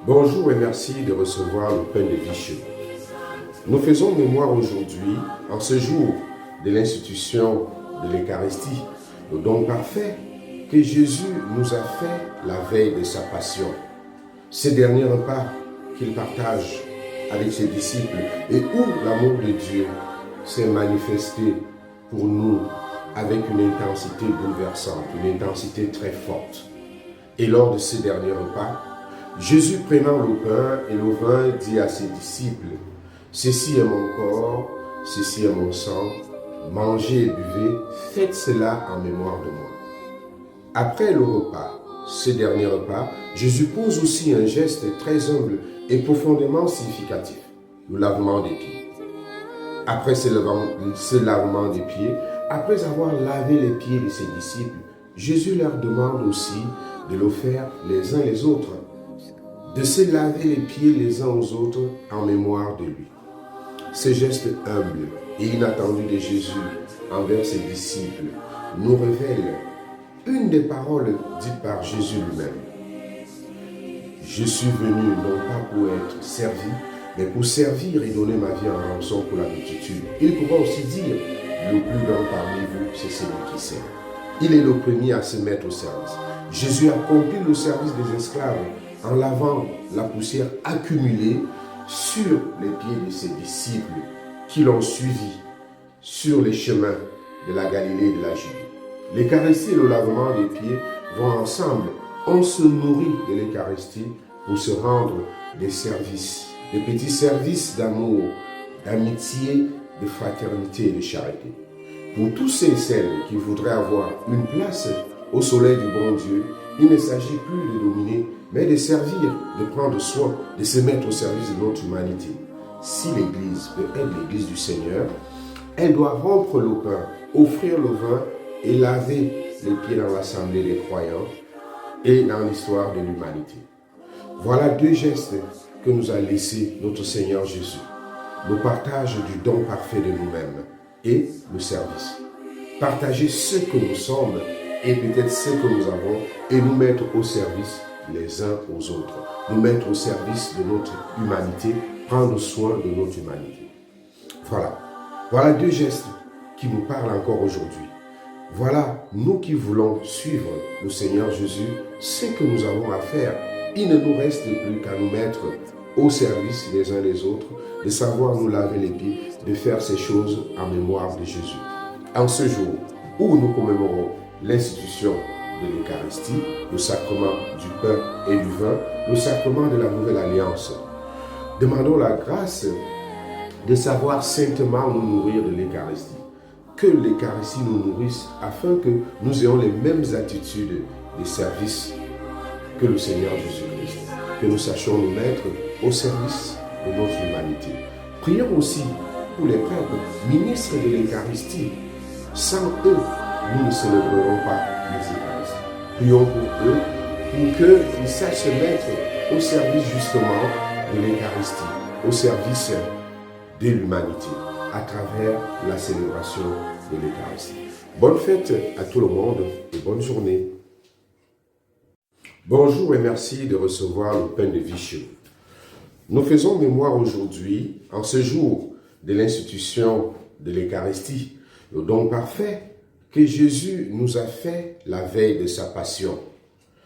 Bonjour et merci de recevoir le pain de vie. Nous faisons mémoire aujourd'hui, en ce jour de l'institution de l'Eucharistie, le don parfait que Jésus nous a fait la veille de sa passion. Ce dernier repas qu'il partage avec ses disciples et où l'amour de Dieu s'est manifesté pour nous avec une intensité bouleversante, une intensité très forte. Et lors de ce dernier repas, Jésus prenant le pain et le vin dit à ses disciples, « Ceci est mon corps, ceci est mon sang, mangez et buvez, faites cela en mémoire de moi. » Après le repas, ce dernier repas, Jésus pose aussi un geste très humble et profondément significatif, le lavement des pieds. Après ce lavement des pieds, après avoir lavé les pieds de ses disciples, Jésus leur demande aussi de le faire les uns les autres, de se laver les pieds les uns aux autres en mémoire de lui. Ce geste humble et inattendu de Jésus envers ses disciples nous révèle une des paroles dites par Jésus lui-même. Je suis venu non pas pour être servi, mais pour servir et donner ma vie en rançon pour la multitude. Il pourra aussi dire, le plus grand parmi vous, c'est celui qui sert. Il est le premier à se mettre au service. Jésus accomplit le service des esclaves en lavant la poussière accumulée sur les pieds de ses disciples qui l'ont suivi sur les chemins de la Galilée et de la Judée. L'Eucharistie et le lavement des pieds vont ensemble. On se nourrit de l'Eucharistie pour se rendre des services, des petits services d'amour, d'amitié, de fraternité et de charité. Pour tous ceux et celles qui voudraient avoir une place au soleil du bon Dieu, il ne s'agit plus de dominer, mais de servir, de prendre soin, de se mettre au service de notre humanité. Si l'Église veut être l'Église du Seigneur, elle doit rompre le pain, offrir le vin et laver les pieds dans l'assemblée des croyants et dans l'histoire de l'humanité. Voilà deux gestes que nous a laissés notre Seigneur Jésus. Le partage du don parfait de nous-mêmes et le service. Partager ce que nous sommes et peut-être ce que nous avons et nous mettre au service les uns aux autres. Nous mettre au service de notre humanité, prendre soin de notre humanité. Voilà deux gestes qui nous parlent encore aujourd'hui. Voilà, nous qui voulons suivre le Seigneur Jésus, ce que nous avons à faire. Il ne nous reste plus qu'à nous mettre au service les uns des autres, de savoir nous laver les pieds, de faire ces choses en mémoire de Jésus. En ce jour où nous commémorons l'institution de l'Eucharistie, le sacrement du pain et du vin, le sacrement de la nouvelle alliance, demandons la grâce de savoir saintement nous nourrir de l'Eucharistie. Que l'Eucharistie nous nourrisse afin que nous ayons les mêmes attitudes de service que le Seigneur Jésus-Christ. Que nous sachions nous mettre au service de notre humanité. Prions aussi pour les prêtres, ministres de l'Eucharistie. Sans eux, nous ne célébrerons pas les Eucharisties. Prions pour eux, pour qu'ils sachent se mettre au service justement de l'Eucharistie, au service de l'humanité, à travers la célébration de l'Eucharistie. Bonne fête à tout le monde et bonne journée. Bonjour et merci de recevoir le pain de vie. Nous faisons mémoire aujourd'hui, en ce jour de l'institution de l'Eucharistie, le don parfait que Jésus nous a fait la veille de sa passion.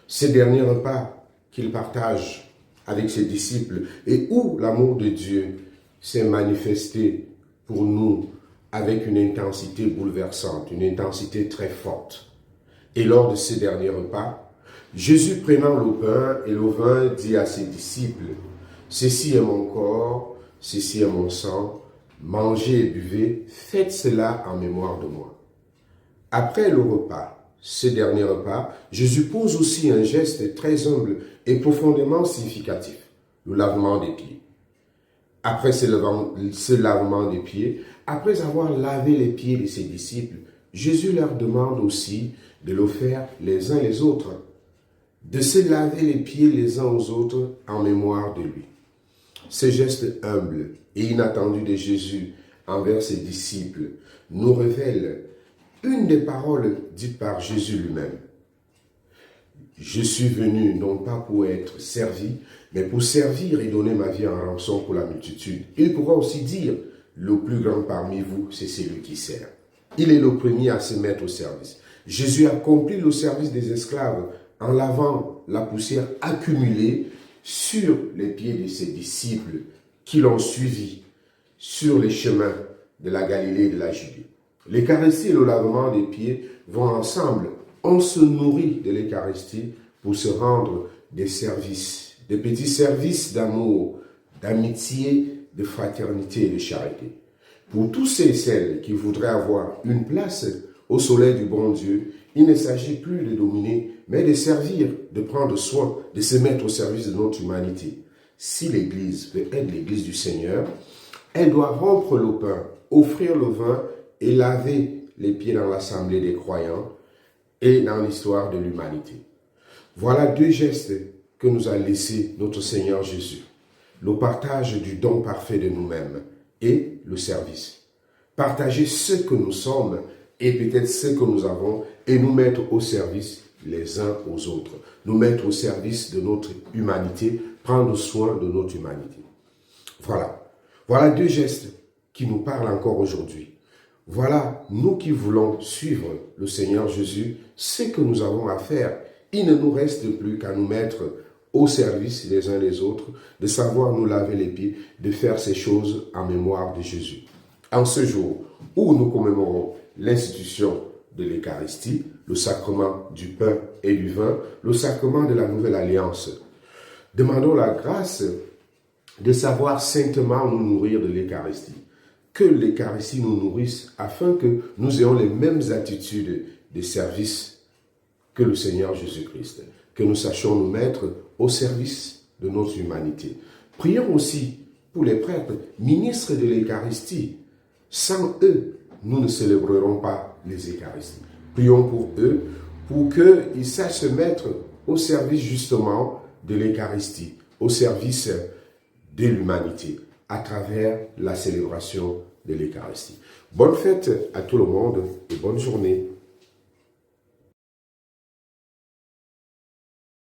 Ce dernier repas qu'il partage avec ses disciples et où l'amour de Dieu s'est manifesté pour nous avec une intensité bouleversante, une intensité très forte. Et lors de ce dernier repas, Jésus prenant le pain et le vin dit à ses disciples, « Ceci est mon corps, ceci est mon sang, mangez et buvez, faites cela en mémoire de moi. » Après le repas, ce dernier repas, Jésus pose aussi un geste très humble et profondément significatif, le lavement des pieds. Après ce lavement des pieds, après avoir lavé les pieds de ses disciples, Jésus leur demande aussi de le faire les uns les autres, de se laver les pieds les uns aux autres en mémoire de lui. Ce geste humble et inattendu de Jésus envers ses disciples nous révèle une des paroles dites par Jésus lui-même. Je suis venu non pas pour être servi, mais pour servir et donner ma vie en rançon pour la multitude. Il pourra aussi dire, le plus grand parmi vous, c'est celui qui sert. Il est le premier à se mettre au service. Jésus accomplit le service des esclaves en lavant la poussière accumulée sur les pieds de ses disciples qui l'ont suivi sur les chemins de la Galilée et de la Judée. L'Eucharistie et le lavement des pieds vont ensemble. On se nourrit de l'Eucharistie pour se rendre des services, des petits services d'amour, d'amitié, de fraternité et de charité. Pour tous ceux et celles qui voudraient avoir une place au soleil du bon Dieu, il ne s'agit plus de dominer, mais de servir, de prendre soin, de se mettre au service de notre humanité. Si l'Église veut être l'Église du Seigneur, elle doit rompre le pain, offrir le vin et laver les pieds dans l'assemblée des croyants et dans l'histoire de l'humanité. Voilà deux gestes que nous a laissés notre Seigneur Jésus. Le partage du don parfait de nous-mêmes et le service. Partager ce que nous sommes et peut-être ce que nous avons et nous mettre au service les uns aux autres. Nous mettre au service de notre humanité, prendre soin de notre humanité. Voilà deux gestes qui nous parlent encore aujourd'hui. Voilà, nous qui voulons suivre le Seigneur Jésus, ce que nous avons à faire. Il ne nous reste plus qu'à nous mettre au service les uns des autres, de savoir nous laver les pieds, de faire ces choses en mémoire de Jésus. En ce jour où nous commémorons l'institution de l'Eucharistie, le sacrement du pain et du vin, le sacrement de la nouvelle alliance, demandons la grâce de savoir saintement nous nourrir de l'Eucharistie. Que l'Eucharistie nous nourrisse afin que nous ayons les mêmes attitudes de service que le Seigneur Jésus-Christ. Que nous sachions nous mettre au service de notre humanité. Prions aussi pour les prêtres, ministres de l'Eucharistie. Sans eux, nous ne célébrerons pas les Eucharisties. Prions pour eux, pour qu'ils sachent se mettre au service justement de l'Eucharistie, au service de l'humanité, à travers la célébration de l'Eucharistie. Bonne fête à tout le monde et bonne journée.